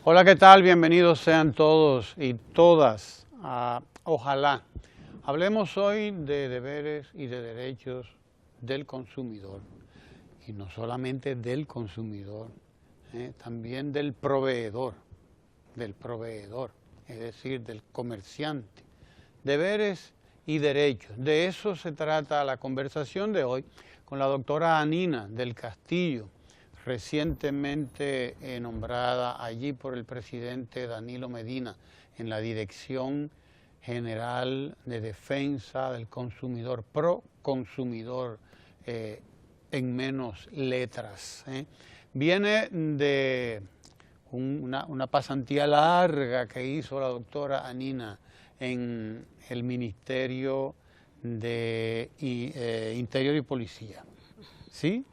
Hola, ¿qué tal? Bienvenidos sean todos y todas a Ojalá. Hablemos hoy de deberes y de derechos del consumidor. Y no solamente del consumidor, también del proveedor, es decir, del comerciante. Deberes y derechos. De eso se trata la conversación de hoy con la doctora Anina del Castillo, recientemente nombrada allí por el presidente Danilo Medina en la Dirección General de Defensa del Consumidor, pro consumidor en menos letras. Viene de una pasantía larga que hizo la doctora Anina en el Ministerio de Interior y Policía, ¿sí?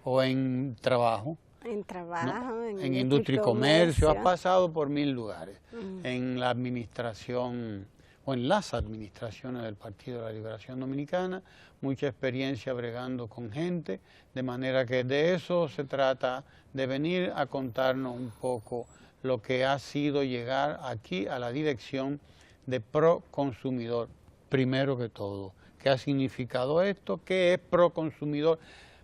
O en trabajo. En trabajo, ¿no? en industria y comercio, ha pasado por 1000 lugares. En la administración o en las administraciones del Partido de la Liberación Dominicana, mucha experiencia bregando con gente, de manera que de eso se trata, de venir a contarnos un poco lo que ha sido llegar aquí a la dirección de Pro Consumidor, primero que todo. ¿Qué ha significado esto? ¿Qué es Pro Consumidor?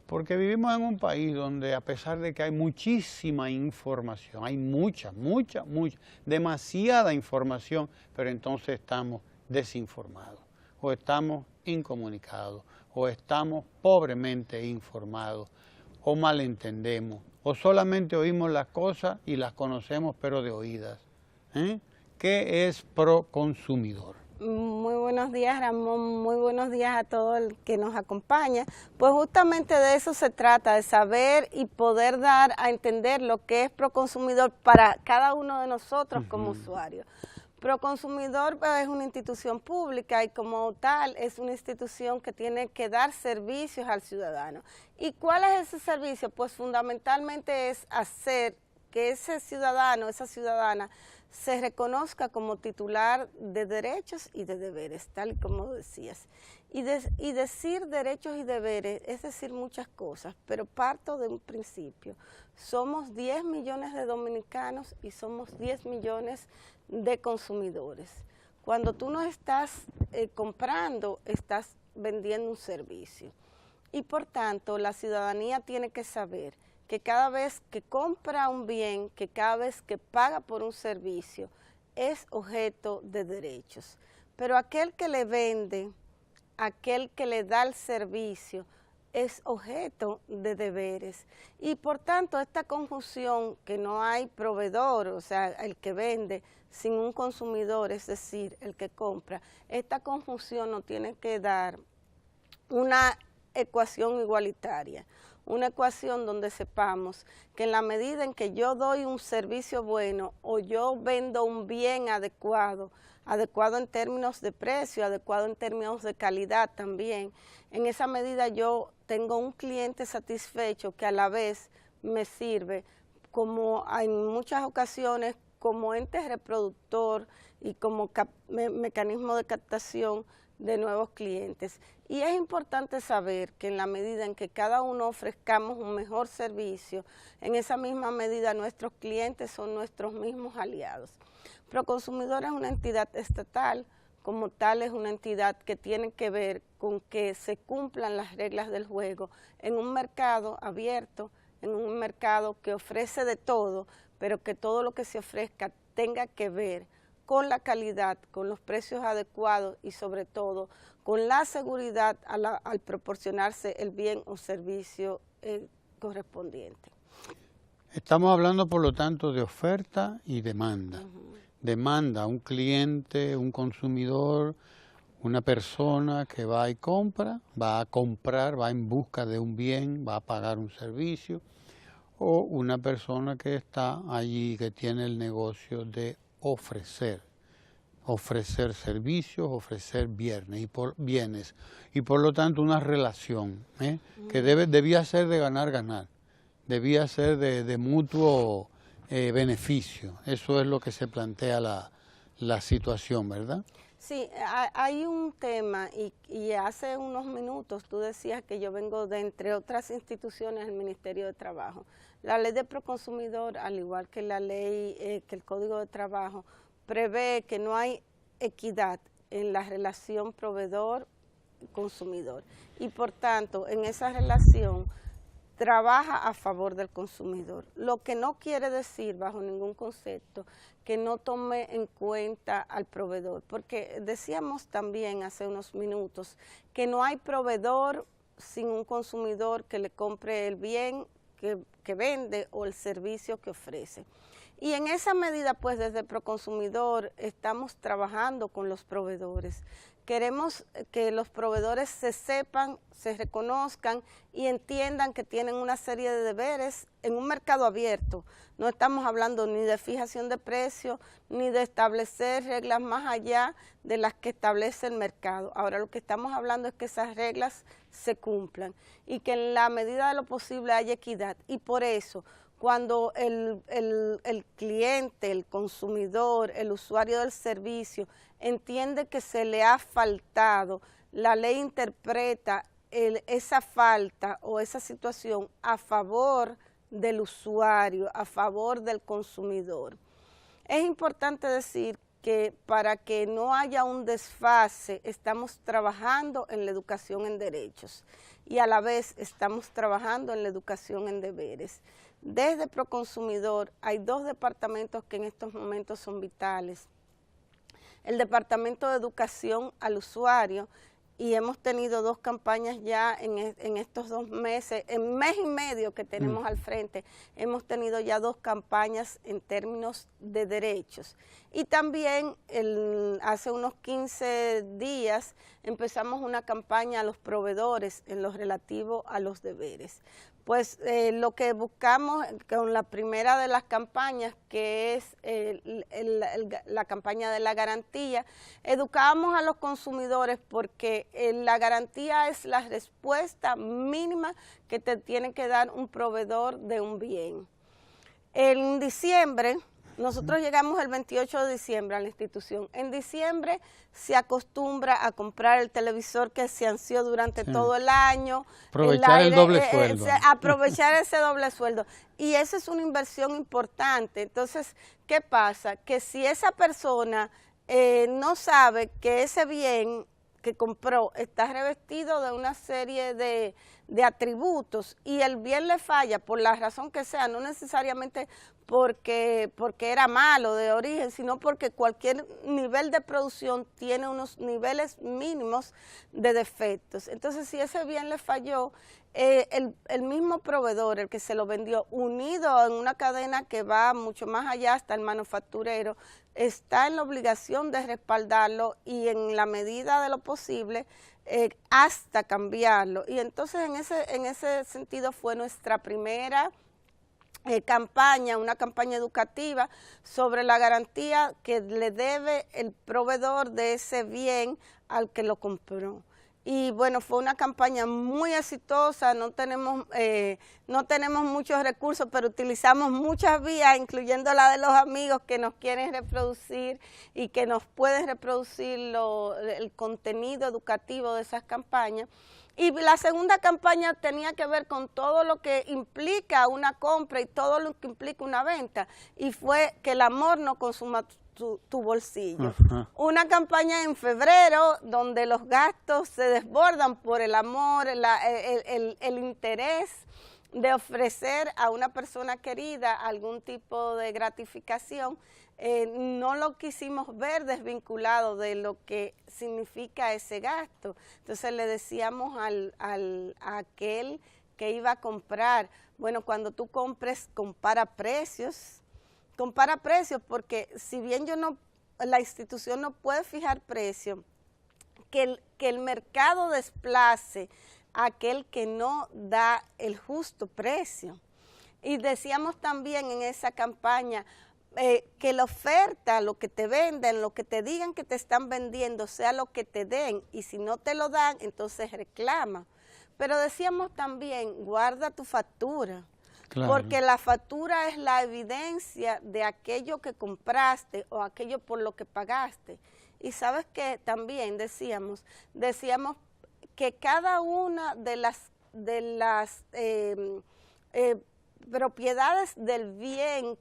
Porque vivimos en un país donde, a pesar de que hay muchísima información, hay mucha, demasiada información, pero entonces estamos desinformados, o estamos incomunicados, o estamos pobremente informados, o malentendemos, o solamente oímos las cosas y las conocemos pero de oídas. ¿Qué es Pro Consumidor? Muy buenos días, Ramón, muy buenos días a todo el que nos acompaña. Pues justamente de eso se trata, de saber y poder dar a entender lo que es Proconsumidor para cada uno de nosotros como usuarios. Proconsumidor es una institución pública y como tal es una institución que tiene que dar servicios al ciudadano. ¿Y cuál es ese servicio? Pues fundamentalmente es hacer que ese ciudadano, esa ciudadana, se reconozca como titular de derechos y de deberes, tal y como decías. Y decir derechos y deberes es decir muchas cosas, pero parto de un principio. Somos 10 millones de dominicanos y somos 10 millones de consumidores. Cuando tú no estás comprando, estás vendiendo un servicio. Y por tanto, la ciudadanía tiene que saber que cada vez que compra un bien, que cada vez que paga por un servicio, es objeto de derechos. Pero aquel que le vende, aquel que le da el servicio, es objeto de deberes. Y por tanto, esta confusión que no hay proveedor, o sea, el que vende, sin un consumidor, es decir, el que compra, esta confusión nos tiene que dar una ecuación igualitaria. Una ecuación donde sepamos que en la medida en que yo doy un servicio bueno o yo vendo un bien adecuado en términos de precio, adecuado en términos de calidad también, en esa medida yo tengo un cliente satisfecho que a la vez me sirve como en muchas ocasiones como ente reproductor y como mecanismo de captación de nuevos clientes. Y es importante saber que en la medida en que cada uno ofrezcamos un mejor servicio, en esa misma medida nuestros clientes son nuestros mismos aliados. Proconsumidor es una entidad estatal, como tal es una entidad que tiene que ver con que se cumplan las reglas del juego en un mercado abierto, en un mercado que ofrece de todo, pero que todo lo que se ofrezca tenga que ver con la calidad, con los precios adecuados y sobre todo con la seguridad al proporcionarse el bien o servicio correspondiente. Estamos hablando, por lo tanto, de oferta y demanda. Demanda, un cliente, un consumidor, una persona que va y compra, va a comprar, va en busca de un bien, va a pagar un servicio, o una persona que está allí, que tiene el negocio de ofrecer servicios, ofrecer bienes y por lo tanto una relación que debía ser de ganar, debía ser de mutuo beneficio. Eso es lo que se plantea la situación, ¿verdad? Sí, hay un tema y hace unos minutos tú decías que yo vengo de, entre otras instituciones, del Ministerio de Trabajo. La ley de Proconsumidor, al igual que la ley, que el Código de Trabajo, prevé que no hay equidad en la relación proveedor-consumidor y por tanto en esa relación trabaja a favor del consumidor, lo que no quiere decir bajo ningún concepto que no tome en cuenta al proveedor, porque decíamos también hace unos minutos que no hay proveedor sin un consumidor que le compre el bien que vende o el servicio que ofrece. Y en esa medida, pues desde Proconsumidor estamos trabajando con los proveedores. Queremos que los proveedores se sepan, se reconozcan y entiendan que tienen una serie de deberes en un mercado abierto. No estamos hablando ni de fijación de precios, ni de establecer reglas más allá de las que establece el mercado. Ahora lo que estamos hablando es que esas reglas se cumplan y que en la medida de lo posible haya equidad. Y por eso, cuando el cliente, el consumidor, el usuario del servicio entiende que se le ha faltado, la ley interpreta esa falta o esa situación a favor del usuario, a favor del consumidor. Es importante decir que para que no haya un desfase, estamos trabajando en la educación en derechos y a la vez estamos trabajando en la educación en deberes. Desde Proconsumidor hay dos departamentos que en estos momentos son vitales. El Departamento de Educación al Usuario, y hemos tenido dos campañas ya en estos 2 meses, en mes y medio que tenemos al frente, hemos tenido ya 2 campañas en términos de derechos. Y también hace unos 15 días empezamos una campaña a los proveedores en lo relativo a los deberes. Pues lo que buscamos con la primera de las campañas, que es la campaña de la garantía, educamos a los consumidores porque la garantía es la respuesta mínima que te tiene que dar un proveedor de un bien. En diciembre, nosotros llegamos el 28 de diciembre a la institución. En diciembre se acostumbra a comprar el televisor que se ansió durante todo el año. Aprovechar el doble sueldo. Aprovechar ese doble sueldo. Y esa es una inversión importante. Entonces, ¿qué pasa? Que si esa persona no sabe que ese bien que compró está revestido de una serie de atributos y el bien le falla por la razón que sea, no necesariamente porque era malo de origen, sino porque cualquier nivel de producción tiene unos niveles mínimos de defectos. Entonces, si ese bien le falló, el mismo proveedor, el que se lo vendió, unido en una cadena que va mucho más allá hasta el manufacturero, está en la obligación de respaldarlo y en la medida de lo posible hasta cambiarlo. Y entonces en ese sentido fue nuestra primera campaña, una campaña educativa sobre la garantía que le debe el proveedor de ese bien al que lo compró. Y bueno, fue una campaña muy exitosa, no tenemos muchos recursos, pero utilizamos muchas vías, incluyendo la de los amigos que nos quieren reproducir y que nos pueden reproducir el contenido educativo de esas campañas. Y la segunda campaña tenía que ver con todo lo que implica una compra y todo lo que implica una venta, y fue que el amor no consuma tu bolsillo. Una campaña en febrero donde los gastos se desbordan por el amor, el interés de ofrecer a una persona querida algún tipo de gratificación. No lo quisimos ver desvinculado de lo que significa ese gasto. Entonces le decíamos a aquel que iba a comprar, bueno, cuando tú compres, compara precios, porque si bien la institución no puede fijar precio, que el mercado desplace a aquel que no da el justo precio. Y decíamos también en esa campaña que la oferta, lo que te venden, lo que te digan que te están vendiendo, sea lo que te den, y si no te lo dan, entonces reclama. Pero decíamos también, guarda tu factura. Claro. Porque la factura es la evidencia de aquello que compraste o aquello por lo que pagaste. Y sabes que también decíamos que cada una de las propiedades del bien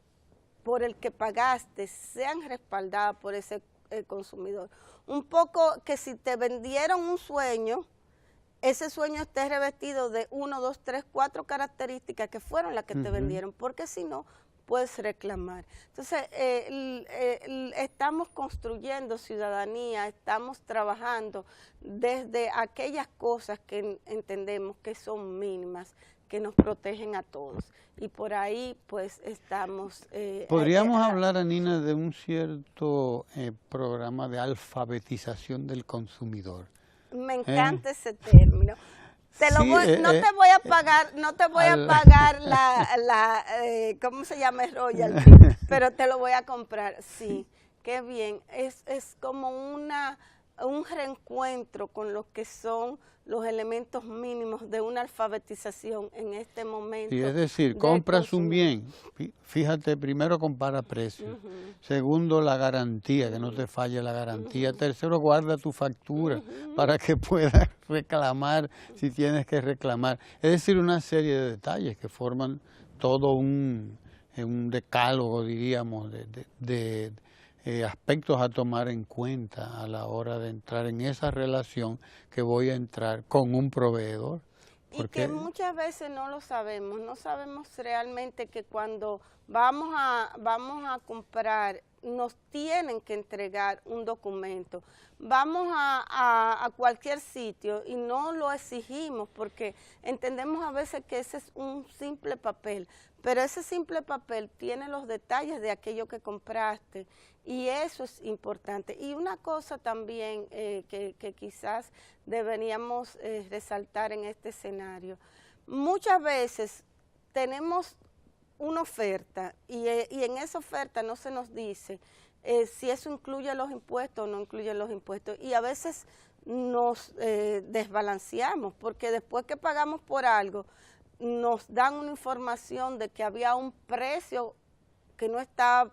por el que pagaste sean respaldadas por ese consumidor. Un poco que si te vendieron un sueño, ese sueño esté revestido de 1, 2, 3, 4 características que fueron las que te vendieron, porque si no, puedes reclamar. Entonces, estamos construyendo ciudadanía, estamos trabajando desde aquellas cosas que entendemos que son mínimas, que nos protegen a todos. Y por ahí, pues, estamos... Podríamos hablar, Anina, de un cierto programa de alfabetización del consumidor. Me encanta ese término. No te voy a pagar ¿cómo se llama? El royalty, pero te lo voy a comprar. Sí, qué bien. Es como un reencuentro con lo que son los elementos mínimos de una alfabetización en este momento. Y es decir, compras un bien, fíjate, primero compara precios, segundo la garantía, que no te falle la garantía, tercero guarda tu factura para que puedas reclamar si tienes que reclamar. Es decir, una serie de detalles que forman todo un decálogo, diríamos, de aspectos a tomar en cuenta a la hora de entrar en esa relación que voy a entrar con un proveedor. Y que muchas veces no lo sabemos, no sabemos realmente que cuando vamos a comprar nos tienen que entregar un documento. Vamos a cualquier sitio y no lo exigimos porque entendemos a veces que ese es un simple papel, pero ese simple papel tiene los detalles de aquello que compraste y eso es importante. Y una cosa también que quizás deberíamos resaltar en este escenario, muchas veces tenemos una oferta y en esa oferta no se nos dice si eso incluye los impuestos o no incluye los impuestos y a veces nos desbalanceamos porque después que pagamos por algo nos dan una información de que había un precio que no está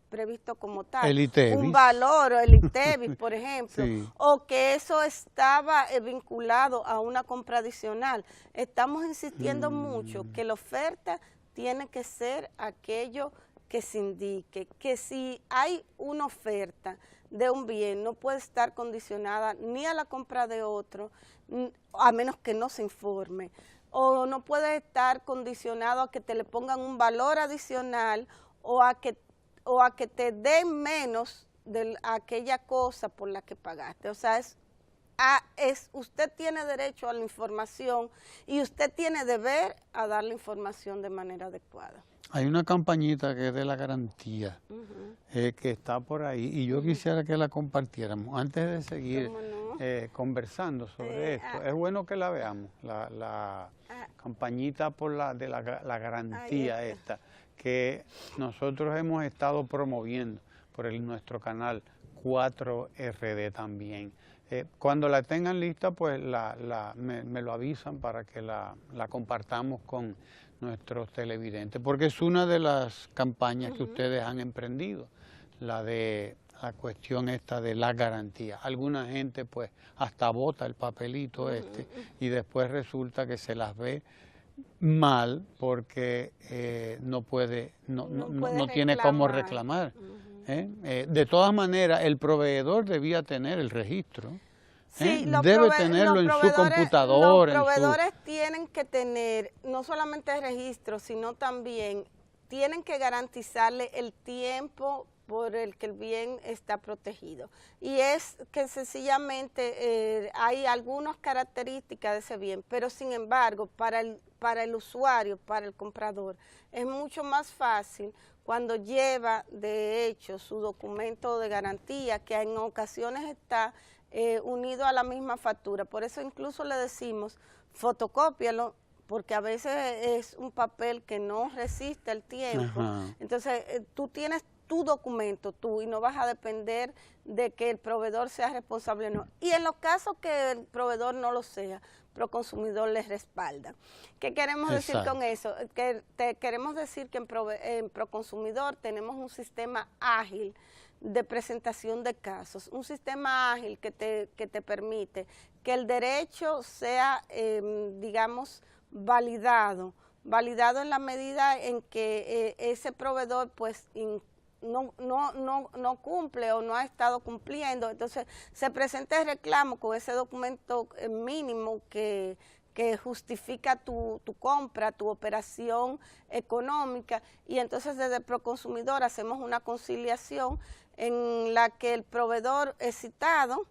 previsto como tal, el ITEVIS. Un valor, el ITEVIS, por ejemplo, sí. O que eso estaba vinculado a una compra adicional. Estamos insistiendo mucho que la oferta tiene que ser aquello que se indique, que si hay una oferta de un bien no puede estar condicionada ni a la compra de otro, a menos que no se informe, o no puede estar condicionado a que te le pongan un valor adicional o a que te den menos de aquella cosa por la que pagaste. O sea, usted tiene derecho a la información y usted tiene deber a dar la información de manera adecuada. Hay una campañita que es de la garantía, que está por ahí, y yo quisiera que la compartiéramos. Antes de seguir conversando sobre esto, es bueno que la veamos, la campañita de la garantía esta, que nosotros hemos estado promoviendo por nuestro canal 4RD también. Cuando la tengan lista, pues me lo avisan para que la compartamos con nuestros televidentes, porque es una de las campañas que ustedes han emprendido, la cuestión esta de la garantía. Alguna gente pues hasta bota el papelito y después resulta que se las ve mal porque no tiene cómo reclamar. De todas maneras, el proveedor debía tener el registro. Sí, debe tenerlo en su computador. Los proveedores tienen que tener no solamente el registro, sino también tienen que garantizarle el tiempo por el que el bien está protegido. Y es que sencillamente hay algunas características de ese bien, pero sin embargo, para el usuario, para el comprador, es mucho más fácil cuando lleva de hecho su documento de garantía, que en ocasiones está unido a la misma factura. Por eso incluso le decimos, fotocópialo, porque a veces es un papel que no resiste el tiempo. Entonces, tú tienes tu documento y no vas a depender de que el proveedor sea responsable o no. Y en los casos que el proveedor no lo sea, Proconsumidor les respalda. ¿Qué queremos decir con eso? Queremos decir que en Proconsumidor tenemos un sistema ágil de presentación de casos, un sistema ágil que te permite que el derecho sea, digamos, validado en la medida en que ese proveedor pues no cumple o no ha estado cumpliendo. Entonces se presenta el reclamo con ese documento mínimo que justifica tu compra, tu operación económica, y entonces desde Proconsumidor hacemos una conciliación en la que el proveedor es citado,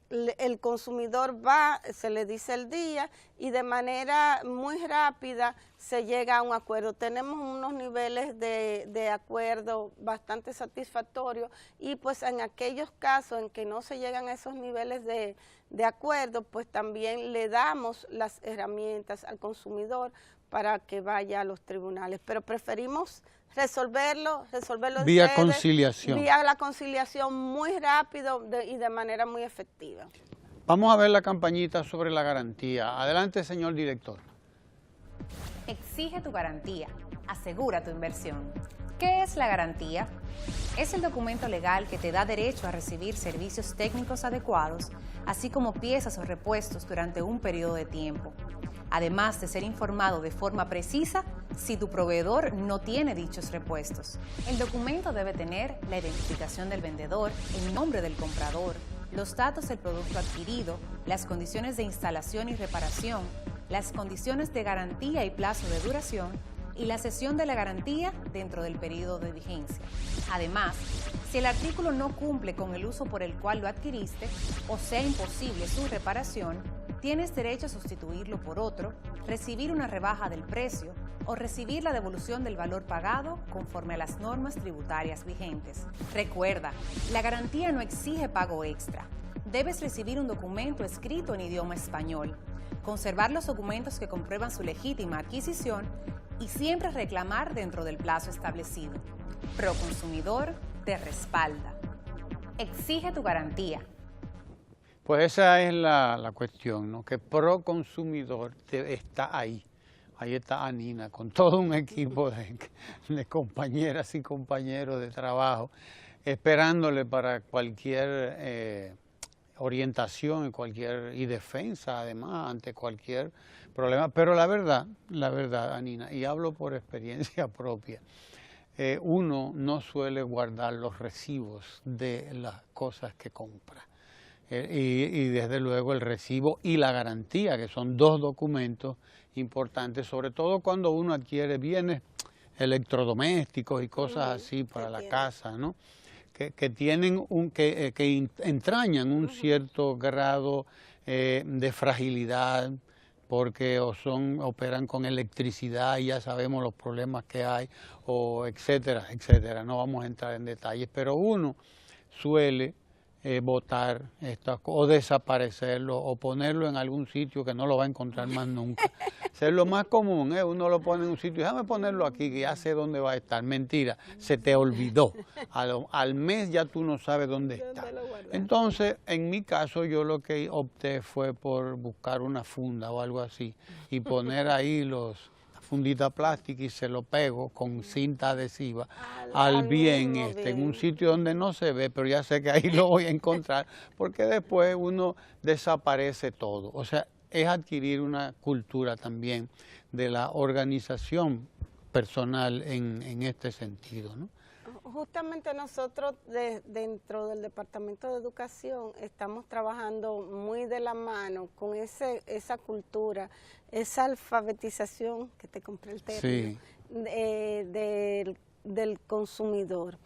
el consumidor va, se le dice el día y de manera muy rápida se llega a un acuerdo. Tenemos unos niveles de acuerdo bastante satisfactorios, y pues en aquellos casos en que no se llegan a esos niveles de acuerdo, pues también le damos las herramientas al consumidor para que vaya a los tribunales. Pero preferimos resolverlo vía en conciliación. Vía la conciliación, muy rápido y de manera muy efectiva. Vamos a ver la campañita sobre la garantía. Adelante, señor director. Exige tu garantía. Asegura tu inversión. ¿Qué es la garantía? Es el documento legal que te da derecho a recibir servicios técnicos adecuados, así como piezas o repuestos durante un periodo de tiempo. Además de ser informado de forma precisa si tu proveedor no tiene dichos repuestos. El documento debe tener la identificación del vendedor, el nombre del comprador, los datos del producto adquirido, las condiciones de instalación y reparación, las condiciones de garantía y plazo de duración, y la cesión de la garantía dentro del periodo de vigencia. Además, si el artículo no cumple con el uso por el cual lo adquiriste o sea imposible su reparación, tienes derecho a sustituirlo por otro, recibir una rebaja del precio o recibir la devolución del valor pagado conforme a las normas tributarias vigentes. Recuerda, la garantía no exige pago extra. Debes recibir un documento escrito en idioma español, conservar los documentos que comprueban su legítima adquisición y siempre reclamar dentro del plazo establecido. Proconsumidor te respalda. Exige tu garantía. Pues esa es la cuestión, ¿no? Que Proconsumidor está ahí. Ahí está Anina, con todo un equipo de compañeras y compañeros de trabajo, esperándole para cualquier orientación y defensa, además, ante cualquier problema. Pero la verdad, Anina, y hablo por experiencia propia, uno no suele guardar los recibos de las cosas que compra. Y desde luego el recibo y la garantía, que son dos documentos importantes, sobre todo cuando uno adquiere bienes electrodomésticos y cosas así para la casa, ¿no? Que tienen que entrañan un cierto grado de fragilidad, porque operan con electricidad y ya sabemos los problemas que hay, o etcétera, etcétera. No vamos a entrar en detalles, pero uno suele botar o desaparecerlo o ponerlo en algún sitio que no lo va a encontrar más nunca. Eso es lo más común, uno lo pone en un sitio, déjame ponerlo aquí que ya sé dónde va a estar. Mentira, se te olvidó. Al mes ya tú no sabes dónde está. Entonces, en mi caso, yo lo que opté fue por buscar una funda o algo así y poner ahí la fundita plástica y se lo pego con cinta adhesiva al bien en un sitio donde no se ve, pero ya sé que ahí lo voy a encontrar, porque después uno desaparece todo. O sea, es adquirir una cultura también de la organización personal en este sentido, ¿no? Justamente nosotros dentro del Departamento de Educación estamos trabajando muy de la mano con esa cultura, esa alfabetización, que te compré el término, sí, del consumidor.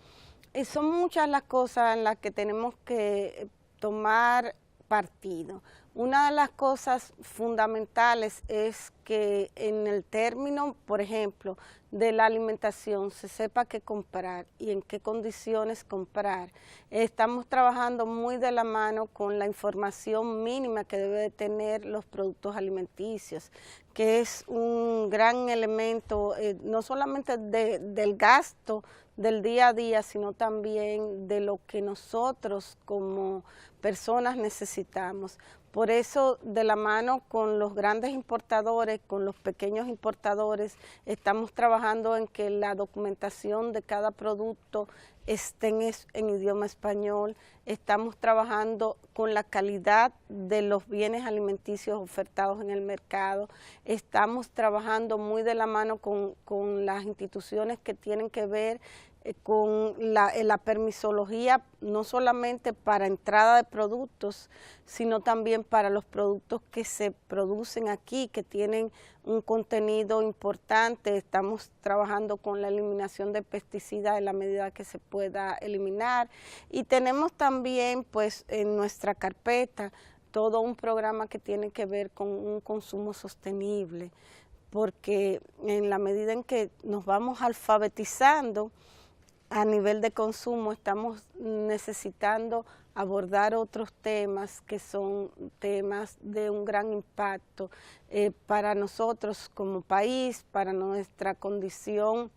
Y son muchas las cosas en las que tenemos que tomar partido. Una de las cosas fundamentales es que en el término, por ejemplo, de la alimentación, se sepa qué comprar y en qué condiciones comprar. Estamos trabajando muy de la mano con la información mínima que debe de tener los productos alimenticios, que es un gran elemento, no solamente del gasto del día a día, sino también de lo que nosotros como personas necesitamos. Por eso, de la mano con los grandes importadores, con los pequeños importadores, estamos trabajando en que la documentación de cada producto esté en idioma español. Estamos trabajando con la calidad de los bienes alimenticios ofertados en el mercado. Estamos trabajando muy de la mano con las instituciones que tienen que ver con la permisología, no solamente para entrada de productos, sino también para los productos que se producen aquí, que tienen un contenido importante. Estamos trabajando con la eliminación de pesticidas en la medida que se pueda eliminar, y tenemos también pues en nuestra carpeta todo un programa que tiene que ver con un consumo sostenible, porque en la medida en que nos vamos alfabetizando a nivel de consumo, estamos necesitando abordar otros temas que son temas de un gran impacto para nosotros como país, para nuestra condición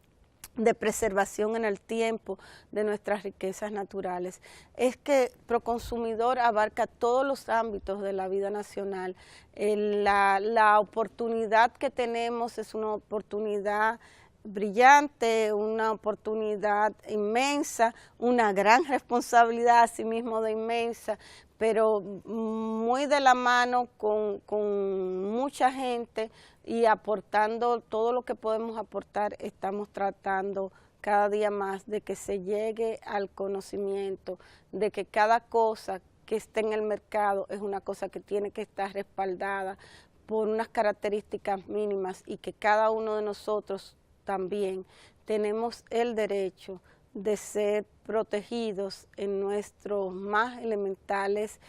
de preservación en el tiempo de nuestras riquezas naturales. Es que Proconsumidor abarca todos los ámbitos de la vida nacional. La oportunidad que tenemos es una oportunidad brillante, una oportunidad inmensa, una gran responsabilidad asimismo de inmensa, pero muy de la mano con mucha gente y aportando todo lo que podemos aportar. Estamos tratando cada día más de que se llegue al conocimiento de que cada cosa que esté en el mercado es una cosa que tiene que estar respaldada por unas características mínimas, y que cada uno de nosotros también tenemos el derecho de ser protegidos en nuestros más elementales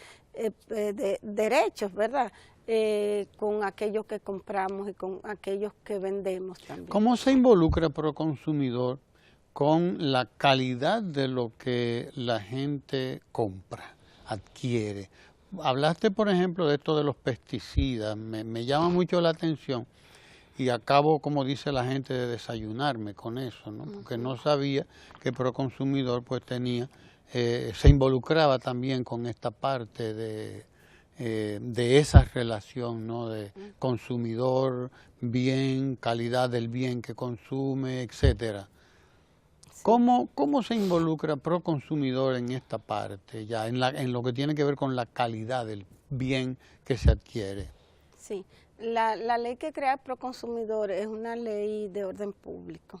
derechos, ¿verdad? Con aquellos que compramos y con aquellos que vendemos también. ¿Cómo se involucra Proconsumidor con la calidad de lo que la gente compra, adquiere? Hablaste, por ejemplo, de esto de los pesticidas, me llama mucho la atención. Y acabo, como dice la gente, de desayunarme con eso, ¿no? Porque no sabía que Proconsumidor pues tenía, se involucraba también con esta parte de esa relación, ¿no? De consumidor, bien, calidad del bien que consume, etcétera. Sí. ¿Cómo se involucra Proconsumidor en esta parte, ya en lo que tiene que ver con la calidad del bien que se adquiere? Sí. La ley que crea el Proconsumidor es una ley de orden público.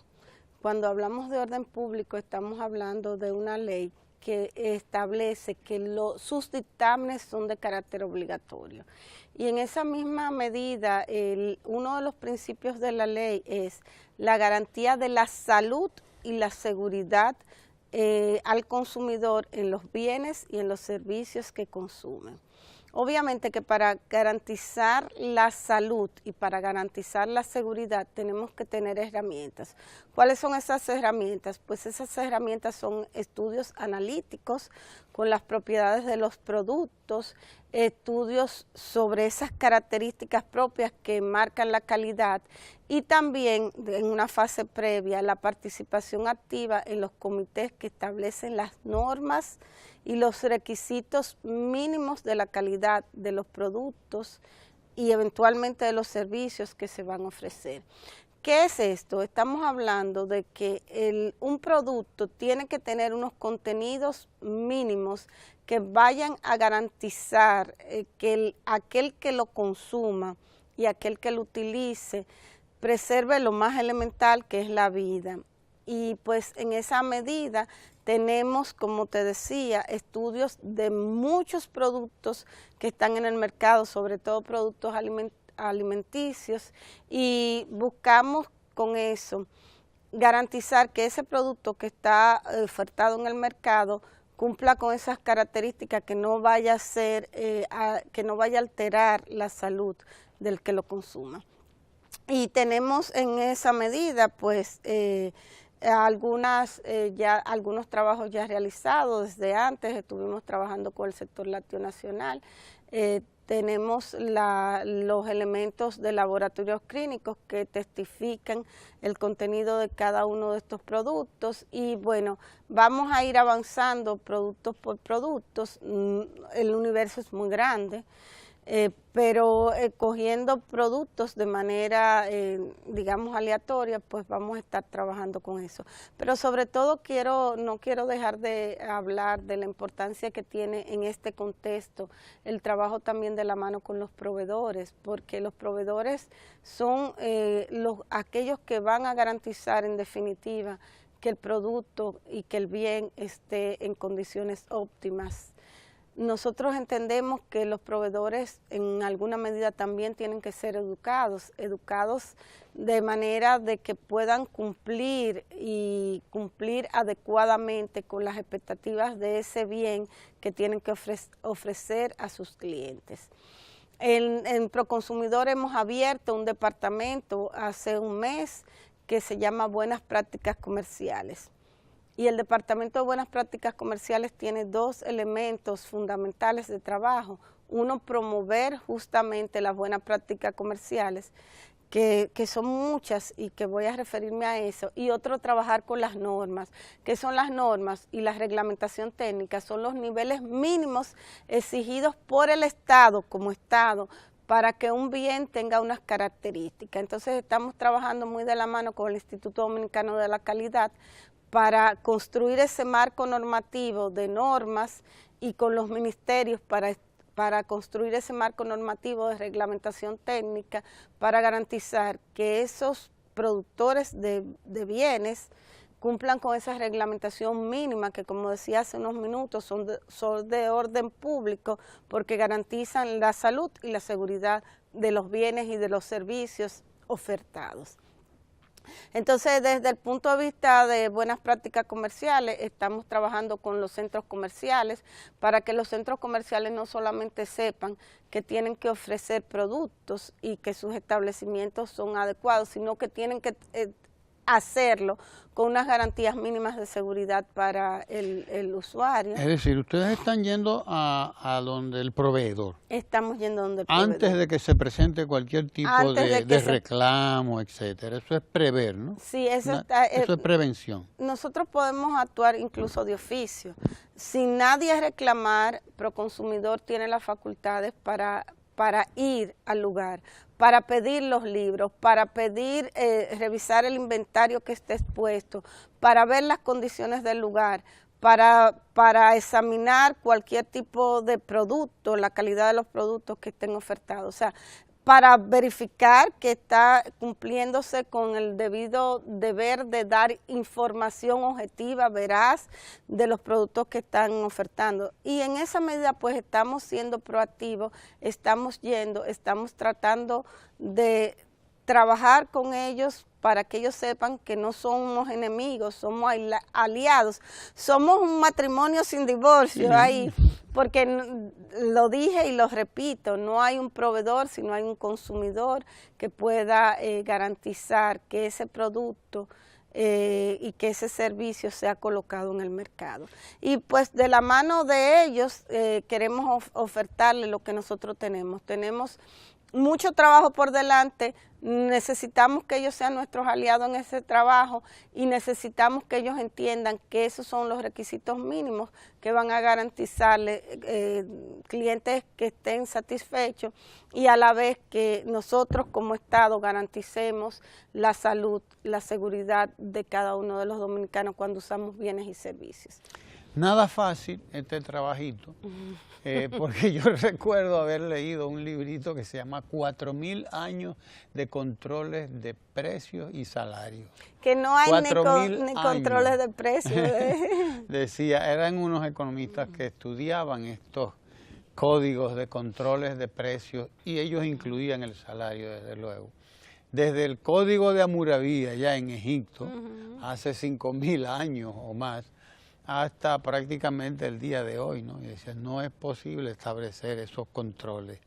Cuando hablamos de orden público, estamos hablando de una ley que establece que sus dictámenes son de carácter obligatorio. Y en esa misma medida, uno de los principios de la ley es la garantía de la salud y la seguridad al consumidor en los bienes y en los servicios que consumen. Obviamente que para garantizar la salud y para garantizar la seguridad tenemos que tener herramientas. ¿Cuáles son esas herramientas? Pues esas herramientas son estudios analíticos con las propiedades de los productos, estudios sobre esas características propias que marcan la calidad, y también en una fase previa la participación activa en los comités que establecen las normas y los requisitos mínimos de la calidad de los productos y eventualmente de los servicios que se van a ofrecer. ¿Qué es esto? Estamos hablando de que un producto tiene que tener unos contenidos mínimos que vayan a garantizar que aquel que lo consuma y aquel que lo utilice preserve lo más elemental, que es la vida. Y pues en esa medida tenemos, como te decía, estudios de muchos productos que están en el mercado, sobre todo productos alimenticios, y buscamos con eso garantizar que ese producto que está ofertado en el mercado cumpla con esas características, que no vaya a ser, que no vaya a alterar la salud del que lo consuma. Y tenemos en esa medida pues algunos trabajos ya realizados desde antes. Estuvimos trabajando con el sector lácteo nacional. Tenemos los elementos de laboratorios clínicos que testifican el contenido de cada uno de estos productos, y bueno, vamos a ir avanzando productos por productos. El universo es muy grande. pero cogiendo productos de manera, digamos, aleatoria, pues vamos a estar trabajando con eso. Pero sobre todo no quiero dejar de hablar de la importancia que tiene en este contexto el trabajo también de la mano con los proveedores, porque los proveedores son aquellos que van a garantizar en definitiva que el producto y que el bien esté en condiciones óptimas. Nosotros entendemos que los proveedores en alguna medida también tienen que ser educados de manera de que puedan cumplir adecuadamente con las expectativas de ese bien que tienen que ofrecer a sus clientes. En Proconsumidor hemos abierto un departamento hace un mes que se llama Buenas Prácticas Comerciales. Y el Departamento de Buenas Prácticas Comerciales tiene dos elementos fundamentales de trabajo. Uno, promover justamente las buenas prácticas comerciales, que son muchas y que voy a referirme a eso. Y otro, trabajar con las normas. ¿Qué son las normas? Y la reglamentación técnica son los niveles mínimos exigidos por el Estado como Estado para que un bien tenga unas características. Entonces estamos trabajando muy de la mano con el Instituto Dominicano de la Calidad para construir ese marco normativo de normas y con los ministerios para construir ese marco normativo de reglamentación técnica para garantizar que esos productores de bienes cumplan con esa reglamentación mínima que, como decía hace unos minutos, son de orden público porque garantizan la salud y la seguridad de los bienes y de los servicios ofertados. Entonces, desde el punto de vista de buenas prácticas comerciales, estamos trabajando con los centros comerciales para que los centros comerciales no solamente sepan que tienen que ofrecer productos y que sus establecimientos son adecuados, sino que tienen que hacerlo con unas garantías mínimas de seguridad para el usuario. Es decir, ustedes están yendo a donde el proveedor. Estamos yendo donde el proveedor. Antes de que se presente cualquier tipo de reclamo, etcétera. Eso es prever, ¿no? Sí, eso es prevención. Nosotros podemos actuar incluso de oficio. Sin nadie reclamar, Proconsumidor tiene las facultades para ir al lugar, para pedir los libros, para pedir, revisar el inventario que esté expuesto, para ver las condiciones del lugar, para examinar cualquier tipo de producto, la calidad de los productos que estén ofertados. O sea, para verificar que está cumpliéndose con el debido deber de dar información objetiva, veraz, de los productos que están ofertando. Y en esa medida, pues, estamos siendo proactivos, estamos tratando de trabajar con ellos para que ellos sepan que no somos enemigos, somos aliados, somos un matrimonio sin divorcio ahí, porque lo dije y lo repito, no hay un proveedor, sino hay un consumidor que pueda garantizar que ese producto y que ese servicio sea colocado en el mercado. Y pues de la mano de ellos queremos ofertarle lo que nosotros tenemos. Tenemos mucho trabajo por delante, necesitamos que ellos sean nuestros aliados en ese trabajo y necesitamos que ellos entiendan que esos son los requisitos mínimos que van a garantizarle clientes que estén satisfechos y a la vez que nosotros como Estado garanticemos la salud, la seguridad de cada uno de los dominicanos cuando usamos bienes y servicios. Nada fácil este trabajito, porque yo recuerdo haber leído un librito que se llama 4000 años de controles de precios y salarios. Que no hay ni controles de precios. Decía, eran unos economistas que estudiaban estos códigos de controles de precios y ellos incluían el salario, desde luego. Desde el código de Hammurabi, allá en Egipto, hace 5000 años o más, hasta prácticamente el día de hoy, ¿no? Y decía, no es posible establecer esos controles.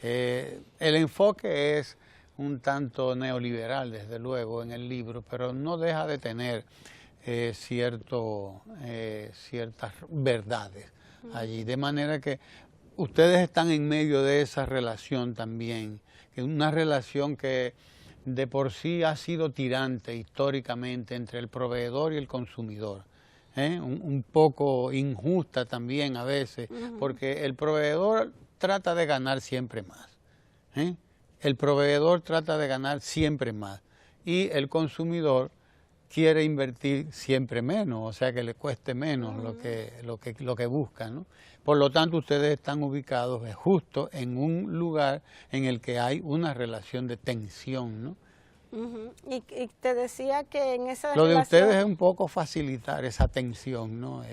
El enfoque es un tanto neoliberal, desde luego, en el libro, pero no deja de tener ciertas verdades allí. De manera que ustedes están en medio de esa relación también, que es una relación que de por sí ha sido tirante históricamente entre el proveedor y el consumidor. Un poco injusta también a veces, porque el proveedor trata de ganar siempre más. El proveedor trata de ganar siempre más y el consumidor quiere invertir siempre menos, o sea que le cueste menos lo que busca, ¿no? Por lo tanto, ustedes están ubicados justo en un lugar en el que hay una relación de tensión, ¿no? Y te decía que en esa Lo de relación, ustedes es un poco facilitar esa tensión, ¿no?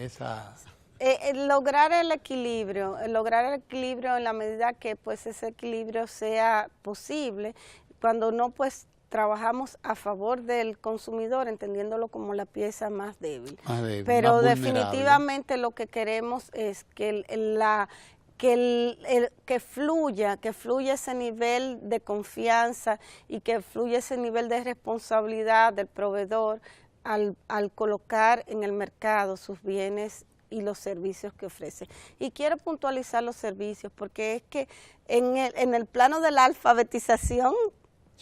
lograr el equilibrio en la medida que pues ese equilibrio sea posible, cuando no pues trabajamos a favor del consumidor, entendiéndolo como la pieza más débil. Pero más definitivamente lo que queremos es que que fluya ese nivel de confianza y que fluya ese nivel de responsabilidad del proveedor al colocar en el mercado sus bienes y los servicios que ofrece. Y quiero puntualizar los servicios porque es que en el plano de la alfabetización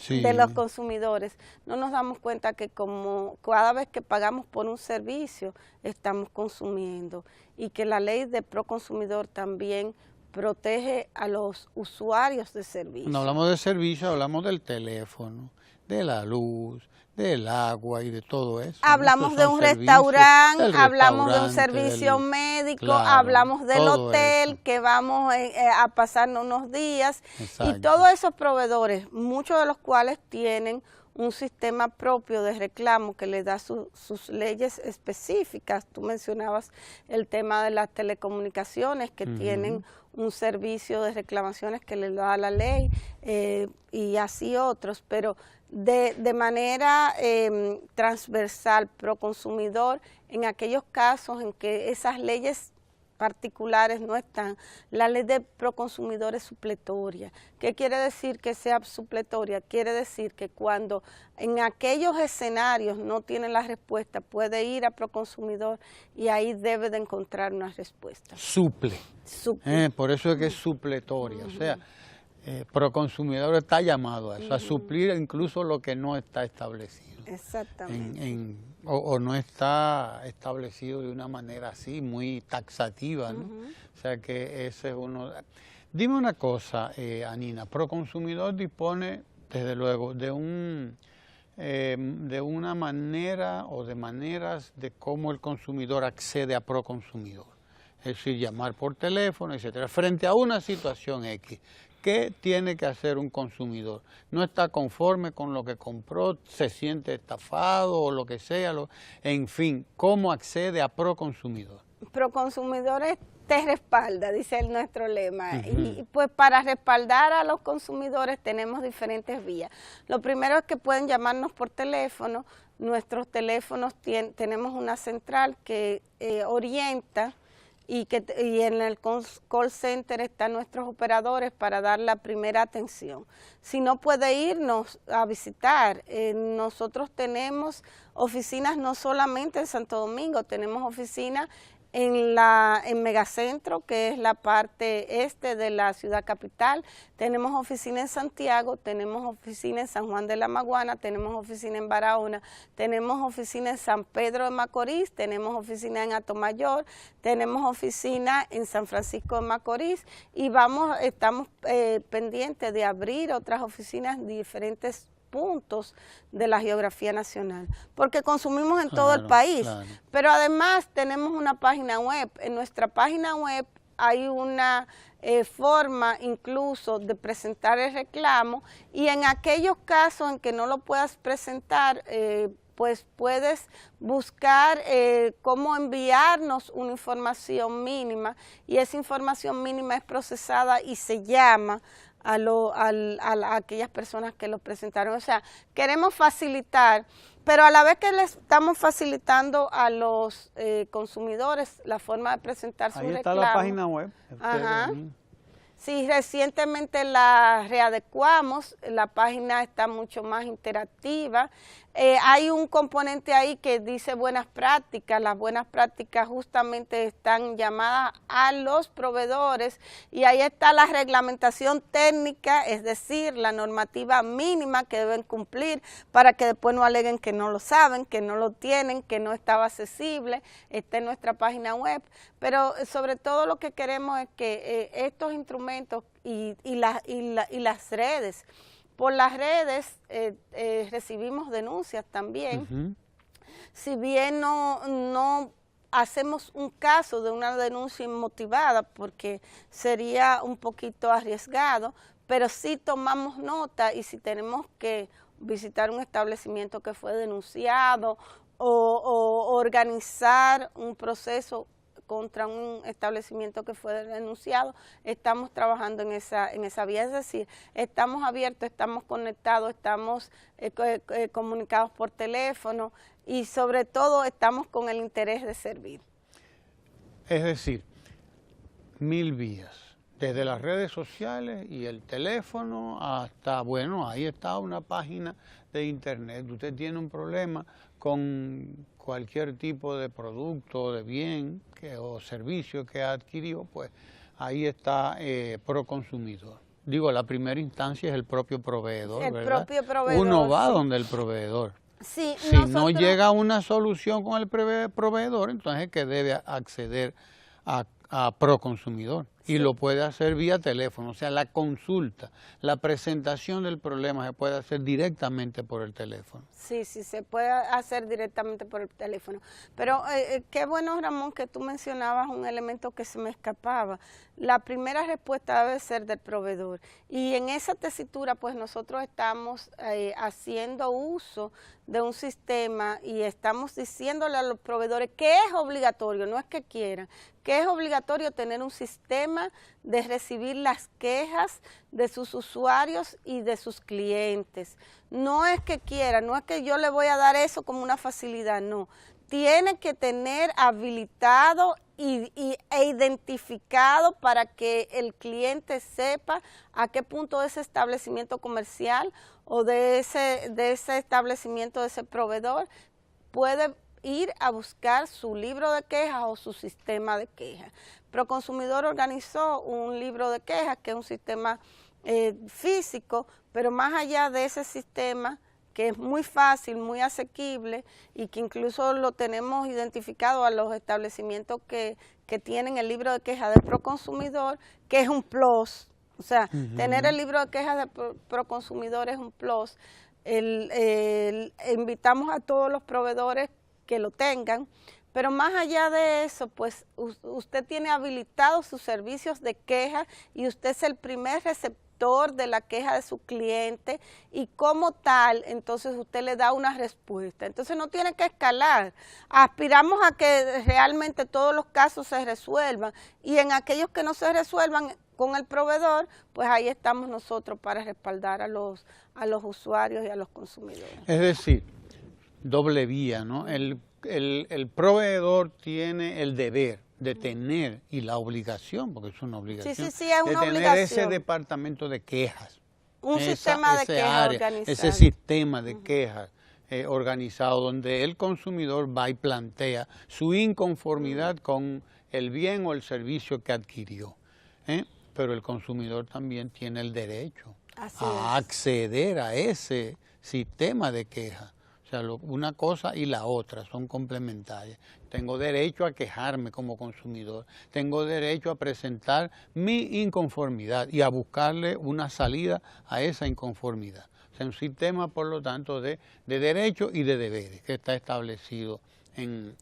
de los consumidores, no nos damos cuenta que como cada vez que pagamos por un servicio, estamos consumiendo y que la ley de Proconsumidor también protege a los usuarios de servicios. Cuando hablamos de servicio, hablamos del teléfono, de la luz, del agua y de todo eso. Hablamos de un restaurante, hablamos de un servicio médico, claro, hablamos del hotel que vamos a pasarnos unos días. Exacto. Y todos esos proveedores, muchos de los cuales tienen un sistema propio de reclamo que le da sus leyes específicas. Tú mencionabas el tema de las telecomunicaciones que tienen un servicio de reclamaciones que le da la ley y así otros, pero de manera transversal, Proconsumidor, en aquellos casos en que esas leyes particulares no están, la ley de Proconsumidor es supletoria. ¿Qué quiere decir que sea supletoria? Quiere decir que cuando en aquellos escenarios no tiene la respuesta, puede ir a Proconsumidor y ahí debe de encontrar una respuesta. Suple. Por eso es que es supletoria, o sea, Proconsumidor está llamado a eso, a suplir incluso lo que no está establecido. Exactamente. O no está establecido de una manera así, muy taxativa, ¿no? O sea que ese es uno. Dime una cosa, Anina, Proconsumidor dispone, desde luego, de una manera o de maneras de cómo el consumidor accede a Proconsumidor. Es decir, llamar por teléfono, etcétera, frente a una situación X. ¿Qué tiene que hacer un consumidor? No está conforme con lo que compró, se siente estafado o lo que sea, en fin, ¿cómo accede a Proconsumidor? Proconsumidor te respalda, dice nuestro lema, y pues para respaldar a los consumidores tenemos diferentes vías. Lo primero es que pueden llamarnos por teléfono. Nuestros teléfonos tenemos una central que orienta y en el call center están nuestros operadores para dar la primera atención. Si no puede irnos a visitar, nosotros tenemos oficinas no solamente en Santo Domingo, tenemos oficinas en Megacentro, que es la parte este de la ciudad capital, tenemos oficina en Santiago, tenemos oficina en San Juan de la Maguana, tenemos oficina en Barahona, tenemos oficina en San Pedro de Macorís, tenemos oficina en Atomayor, tenemos oficina en San Francisco de Macorís y estamos pendientes de abrir otras oficinas en diferentes puntos de la geografía nacional, porque consumimos en todo el país, pero además tenemos una página web. En nuestra página web hay una forma incluso de presentar el reclamo y en aquellos casos en que no lo puedas presentar, pues puedes buscar cómo enviarnos una información mínima y esa información mínima es procesada y se llama a aquellas personas que lo presentaron. O sea, queremos facilitar, pero a la vez que le estamos facilitando a los consumidores la forma de presentar su reclamo. Ahí está la página web. Sí, recientemente la readecuamos, la página está mucho más interactiva. Hay un componente ahí que dice buenas prácticas. Las buenas prácticas justamente están llamadas a los proveedores y ahí está la reglamentación técnica, es decir, la normativa mínima que deben cumplir para que después no aleguen que no lo saben, que no lo tienen, que no estaba accesible. Está en nuestra página web, pero sobre todo lo que queremos es que estos instrumentos elementos y las redes. Por las redes recibimos denuncias también. Si bien no hacemos un caso de una denuncia inmotivada, porque sería un poquito arriesgado, pero sí tomamos nota, y si tenemos que visitar un establecimiento que fue denunciado o organizar un proceso contra un establecimiento que fue denunciado, estamos trabajando en esa vía. Es decir, estamos abiertos, estamos conectados, estamos comunicados por teléfono, y sobre todo estamos con el interés de servir. Es decir, 1000 vías, desde las redes sociales y el teléfono hasta, bueno, ahí está una página de internet. Usted tiene un problema con cualquier tipo de producto, de bien o servicio que ha adquirido, pues ahí está Proconsumidor. Digo, la primera instancia es el propio proveedor, el ¿verdad? Propio proveedor, uno va sí. donde el proveedor. Sí, si no llega a una solución con el proveedor, entonces es que debe acceder a Proconsumidor. Y lo puede hacer vía teléfono, o sea, la consulta, la presentación del problema se puede hacer directamente por el teléfono. Sí, se puede hacer directamente por el teléfono. Pero qué bueno, Ramón, que tú mencionabas un elemento que se me escapaba. La primera respuesta debe ser del proveedor. Y en esa tesitura, pues nosotros estamos haciendo uso de un sistema y estamos diciéndole a los proveedores que es obligatorio, no es que quieran, que es obligatorio tener un sistema de recibir las quejas de sus usuarios y de sus clientes. No es que quiera, no es que yo le voy a dar eso como una facilidad, no. Tiene que tener habilitado e identificado para que el cliente sepa a qué punto ese establecimiento comercial o de ese establecimiento, de ese proveedor, puede ir a buscar su libro de quejas o su sistema de quejas. Proconsumidor organizó un libro de quejas, que es un sistema físico, pero más allá de ese sistema, que es muy fácil, muy asequible, y que incluso lo tenemos identificado a los establecimientos que tienen el libro de quejas de Proconsumidor, que es un plus. O sea, tener el libro de quejas de Proconsumidor es un plus. Invitamos a todos los proveedores que lo tengan, pero más allá de eso, pues usted tiene habilitados sus servicios de queja y usted es el primer receptor de la queja de su cliente, y como tal, entonces usted le da una respuesta. Entonces no tiene que escalar. Aspiramos a que realmente todos los casos se resuelvan, y en aquellos que no se resuelvan con el proveedor, pues ahí estamos nosotros para respaldar a los usuarios y a los consumidores. Es decir, doble vía, ¿no? El proveedor tiene el deber de tener, y la obligación, porque es una obligación, sí, es una de tener obligación. ese departamento de quejas. Un sistema de quejas organizado. Ese sistema de quejas organizado, donde el consumidor va y plantea su inconformidad con el bien o el servicio que adquirió. Pero el consumidor también tiene el derecho a acceder a ese sistema de quejas. O sea, una cosa y la otra son complementarias. Tengo derecho a quejarme como consumidor, tengo derecho a presentar mi inconformidad y a buscarle una salida a esa inconformidad. O sea, un sistema, por lo tanto, de derechos y de deberes que está establecido en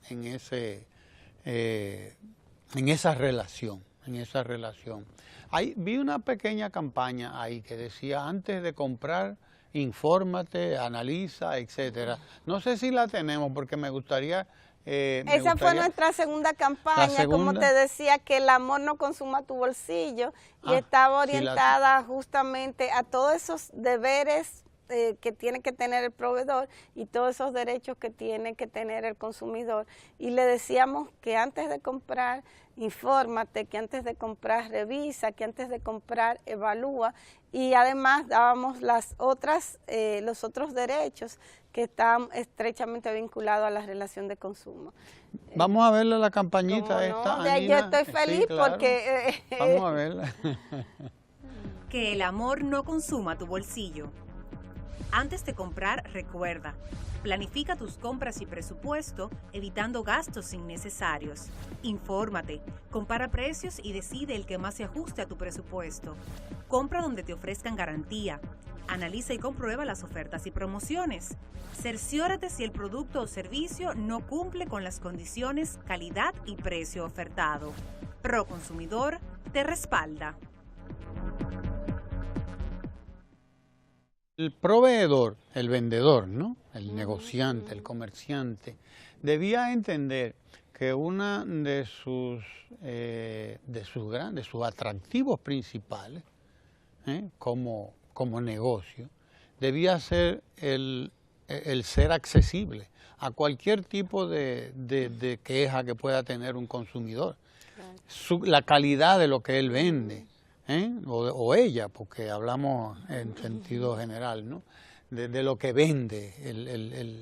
esa relación. Vi una pequeña campaña ahí que decía, antes de comprar, infórmate, analiza, etcétera. No sé si la tenemos, porque me gustaría... Esa fue nuestra segunda campaña, como te decía, que el amor no consuma tu bolsillo, y estaba orientada justamente a todos esos deberes que tiene que tener el proveedor y todos esos derechos que tiene que tener el consumidor. Y le decíamos que antes de comprar, infórmate, que antes de comprar, revisa, que antes de comprar, evalúa, y además dábamos los otros derechos que están estrechamente vinculados a la relación de consumo. Vamos a verla la campañita esta, Anina. Yo estoy feliz, sí, claro, porque... Vamos a verla. Que el amor no consuma tu bolsillo. Antes de comprar, recuerda, planifica tus compras y presupuesto, evitando gastos innecesarios. Infórmate, compara precios y decide el que más se ajuste a tu presupuesto. Compra donde te ofrezcan garantía. Analiza y comprueba las ofertas y promociones. Cerciórate si el producto o servicio no cumple con las condiciones, calidad y precio ofertado. Proconsumidor te respalda. El proveedor, el vendedor, ¿no? El negociante, el comerciante, debía entender que una de sus atractivos principales, como negocio, debía ser el ser accesible a cualquier tipo de queja que pueda tener un consumidor. La calidad de lo que él vende, o ella, porque hablamos en sentido general, ¿no? De lo que vende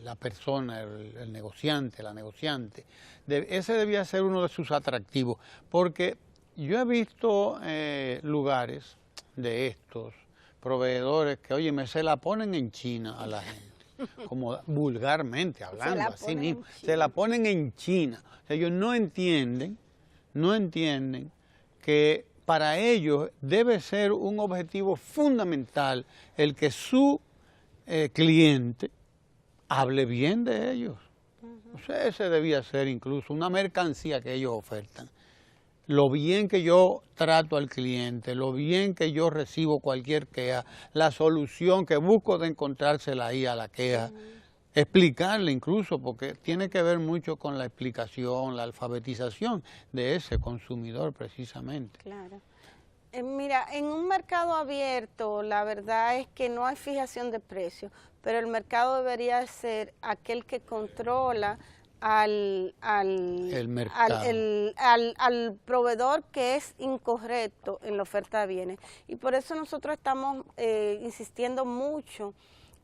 la persona, el negociante, la negociante. Ese debía ser uno de sus atractivos, porque yo he visto lugares de estos proveedores que, oye, se la ponen en China a la gente, como vulgarmente hablando, así mismo, se la ponen en China. O sea, ellos no entienden que para ellos debe ser un objetivo fundamental el que su cliente hable bien de ellos. O sea, ese debía ser incluso una mercancía que ellos ofertan. Lo bien que yo trato al cliente, lo bien que yo recibo cualquier queja, la solución que busco de encontrársela ahí a la queja, explicarle incluso, porque tiene que ver mucho con la explicación, la alfabetización de ese consumidor precisamente. Claro. Mira, en un mercado abierto la verdad es que no hay fijación de precios, pero el mercado debería ser aquel que controla al proveedor que es incorrecto en la oferta de bienes. Y por eso nosotros estamos insistiendo mucho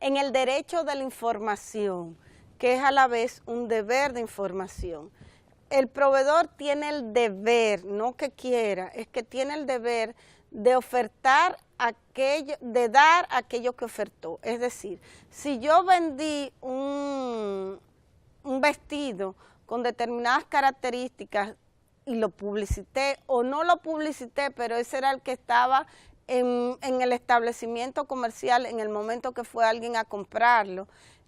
en el derecho de la información, que es a la vez un deber de información. El proveedor tiene el deber, no que quiera, es que tiene el deber de ofertar aquello, de dar aquello que ofertó. Es decir, si yo vendí un vestido con determinadas características y lo publicité o no lo publicité, pero ese era el que estaba en el establecimiento comercial en el momento que fue alguien a comprarlo,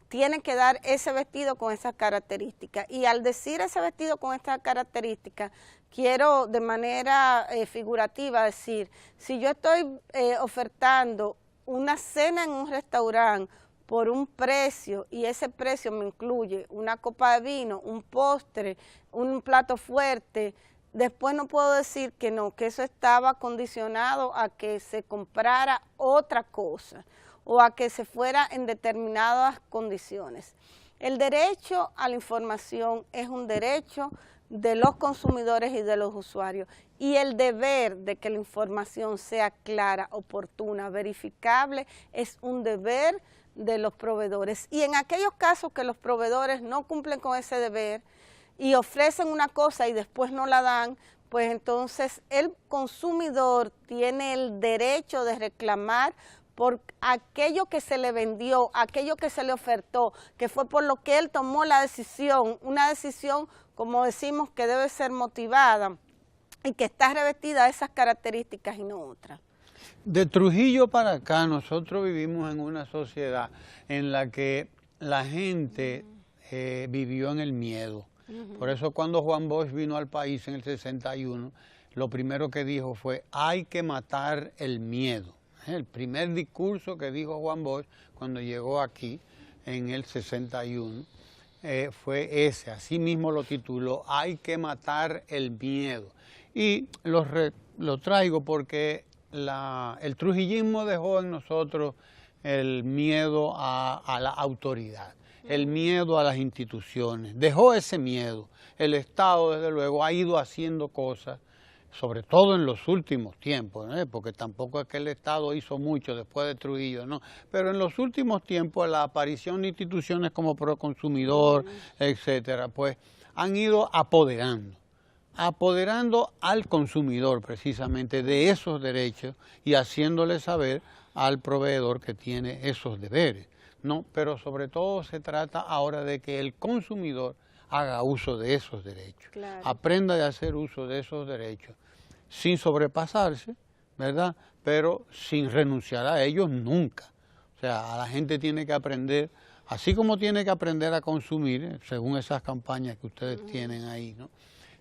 tiene que dar ese vestido con esas características. Y al decir ese vestido con estas características, quiero de manera figurativa decir, si yo estoy ofertando una cena en un restaurante por un precio y ese precio me incluye una copa de vino, un postre, un plato fuerte, después no puedo decir que no, que eso estaba condicionado a que se comprara otra cosa o a que se fuera en determinadas condiciones. El derecho a la información es un derecho de los consumidores y de los usuarios, y el deber de que la información sea clara, oportuna, verificable, es un deber de los proveedores. Y en aquellos casos que los proveedores no cumplen con ese deber y ofrecen una cosa y después no la dan, pues entonces el consumidor tiene el derecho de reclamar por aquello que se le vendió, aquello que se le ofertó, que fue por lo que él tomó la decisión, una decisión, como decimos, que debe ser motivada y que está revestida de esas características y no otras. De Trujillo para acá nosotros vivimos en una sociedad en la que la gente vivió en el miedo. Por eso cuando Juan Bosch vino al país en el 61, lo primero que dijo fue, hay que matar el miedo. El primer discurso que dijo Juan Bosch cuando llegó aquí en el 61 fue ese, así mismo lo tituló, hay que matar el miedo. Y lo traigo porque el trujillismo dejó en nosotros el miedo a la autoridad, el miedo a las instituciones, dejó ese miedo. El Estado, desde luego, ha ido haciendo cosas, sobre todo en los últimos tiempos, ¿no? Porque tampoco es que el Estado hizo mucho después de Trujillo, ¿no? Pero en los últimos tiempos la aparición de instituciones como Proconsumidor, etcétera, pues han ido apoderando al consumidor precisamente de esos derechos y haciéndole saber al proveedor que tiene esos deberes, ¿no? Pero sobre todo se trata ahora de que el consumidor haga uso de esos derechos, Claro. aprenda de hacer uso de esos derechos sin sobrepasarse, ¿verdad? Pero sin renunciar a ellos nunca. O sea, a la gente tiene que aprender, así como tiene que aprender a consumir, según esas campañas que ustedes tienen ahí, ¿no?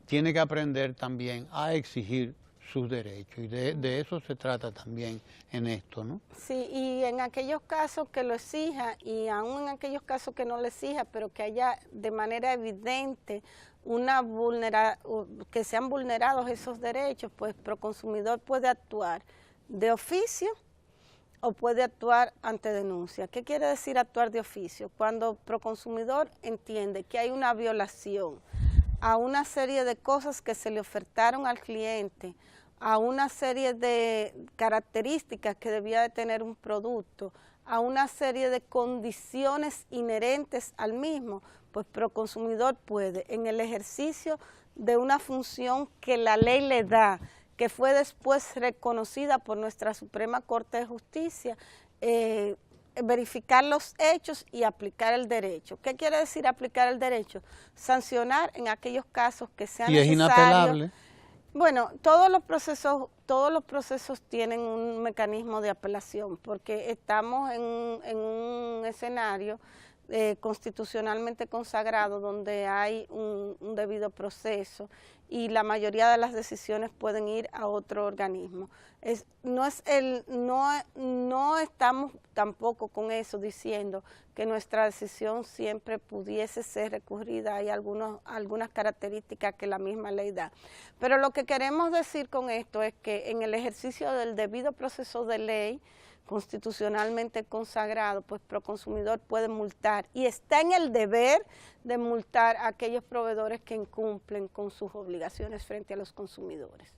Tiene que aprender también a exigir sus derechos, y de eso se trata también en esto, ¿no? Sí, y en aquellos casos que lo exija, y aún en aquellos casos que no lo exija, pero que haya de manera evidente que sean vulnerados esos derechos, pues Proconsumidor puede actuar de oficio o puede actuar ante denuncia. ¿Qué quiere decir actuar de oficio? Cuando Proconsumidor entiende que hay una violación a una serie de cosas que se le ofertaron al cliente, a una serie de características que debía de tener un producto, a una serie de condiciones inherentes al mismo, pues Proconsumidor puede, en el ejercicio de una función que la ley le da, que fue después reconocida por nuestra Suprema Corte de Justicia, verificar los hechos y aplicar el derecho. ¿Qué quiere decir aplicar el derecho? Sancionar en aquellos casos que sean necesarios. Y es inapelable. Bueno, todos los procesos tienen un mecanismo de apelación, porque estamos en un escenario constitucionalmente consagrado donde hay un debido proceso y la mayoría de las decisiones pueden ir a otro organismo. No estamos tampoco con eso diciendo que nuestra decisión siempre pudiese ser recurrida. Hay algunas características que la misma ley da. Pero lo que queremos decir con esto es que en el ejercicio del debido proceso de ley, constitucionalmente consagrado, pues Proconsumidor puede multar y está en el deber de multar a aquellos proveedores que incumplen con sus obligaciones frente a los consumidores.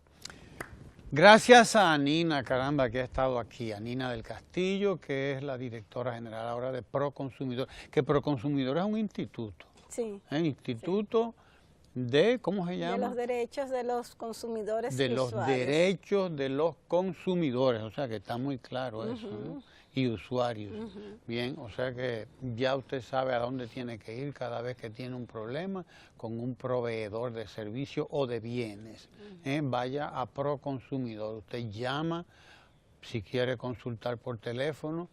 Gracias a Anina, caramba, que ha estado aquí, Anina del Castillo, que es la directora general ahora de Proconsumidor, que Proconsumidor es un instituto, sí, instituto de, ¿cómo se llama? De los derechos de los consumidores de y los usuarios. derechos de los consumidores, o sea que está muy claro eso, ¿no? Y usuarios. Bien, o sea que ya usted sabe a dónde tiene que ir cada vez que tiene un problema con un proveedor de servicios o de bienes. Vaya a Proconsumidor, usted llama, si quiere consultar por teléfono,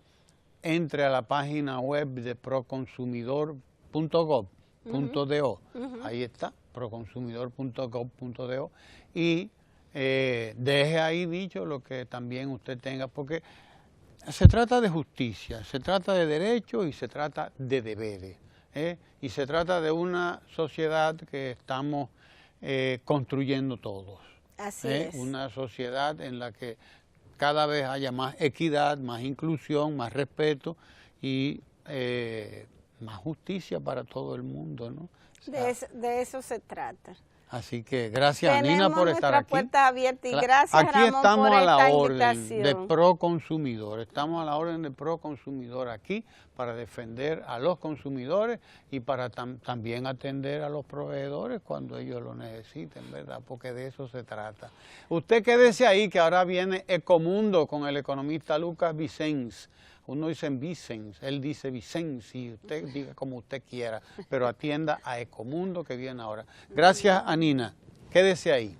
entre a la página web de proconsumidor.gov.do, ahí está, proconsumidor.gov.do, y deje ahí dicho lo que también usted tenga, porque se trata de justicia, se trata de derechos y se trata de deberes, y se trata de una sociedad que estamos construyendo todos. Así es. Una sociedad en la que cada vez haya más equidad, más inclusión, más respeto y más justicia para todo el mundo, ¿no? O sea, de eso se trata. Así que gracias, Nina, por estar aquí. Tenemos nuestra puerta abierta y gracias, aquí Ramón, estamos por a la esta orden invitación. de Proconsumidor. Estamos a la orden de Proconsumidor aquí para defender a los consumidores y para también atender a los proveedores cuando ellos lo necesiten, ¿verdad? Porque de eso se trata. Usted quédese ahí, que ahora viene Ecomundo con el economista Lucas Vicens. Uno dice Vicens, él dice Vicens, y usted diga como usted quiera, pero atienda a Ecomundo que viene ahora. Gracias, Anina. Quédese ahí.